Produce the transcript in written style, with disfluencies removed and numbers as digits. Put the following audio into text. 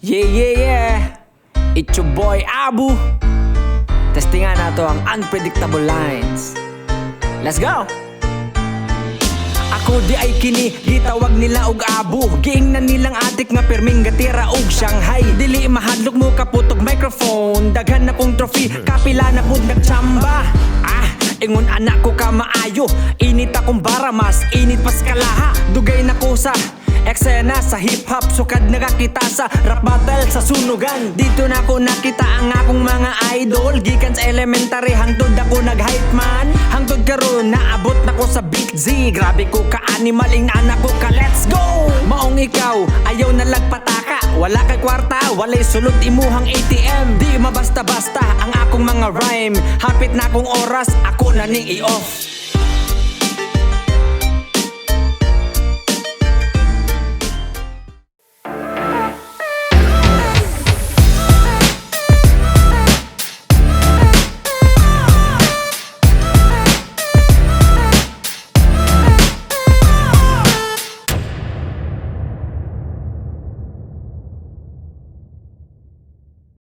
Yeah. It's your boy Abu. Testingan nato ang unpredictable lines. Let's go! Ako di ay kini, gitawag nila og Abu. Giingnan nilang adik nga perming gatira og Shanghai. Dili mahadlok mo kaputog microphone. Daghan na kong trophy, kapila na pud nagtsamba. Ingon anak ko ka maayo. Init akong bara, mas init pas kalaha. Dugay na ko sa eksena sa hip-hop. Sukad nakakita sa rap battle sa sunugan. Dito na ko nakita ang akong mga idol. Gikan sa elementary hangtod ako nag-hype man. Hangtod karon naabot na ko sa Big Z. Grabe ko ka-animal, anak ko ka, let's go! Maong ikaw, ayaw na lagpataka. Wala kay kwarta, walay sulod imuhang ATM. Di mabasta-basta ang akong mga rhyme. Hapit na akong oras, ako na ning i-off.